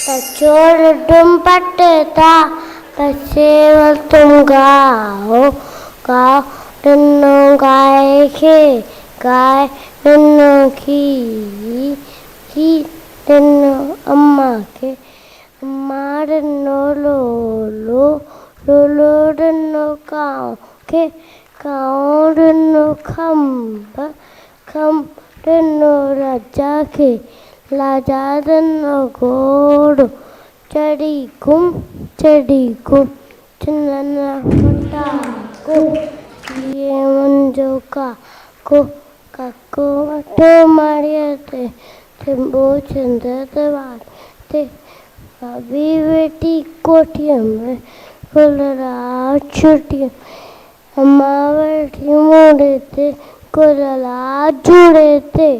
तचोर तुम पटता पसेवल तुम गाओ गाओ डन्नो गाय के गाय डन्नो की डन्नो अम्मा के अम्मा डन्नो लो डन्नो काओ के काओ डन्नो खम्ब डन्नो राजा के लाजा डन्नो घोड़ो चढ़ी घुम चन्ना फटा को ये मंजो को काको मटो मारिया ते बो चंद्र ते अभी बेटी कोठिया में कोलरा छुट्टिया अम्मा बैठी मोड़े ते कोलरा जुड़े थे।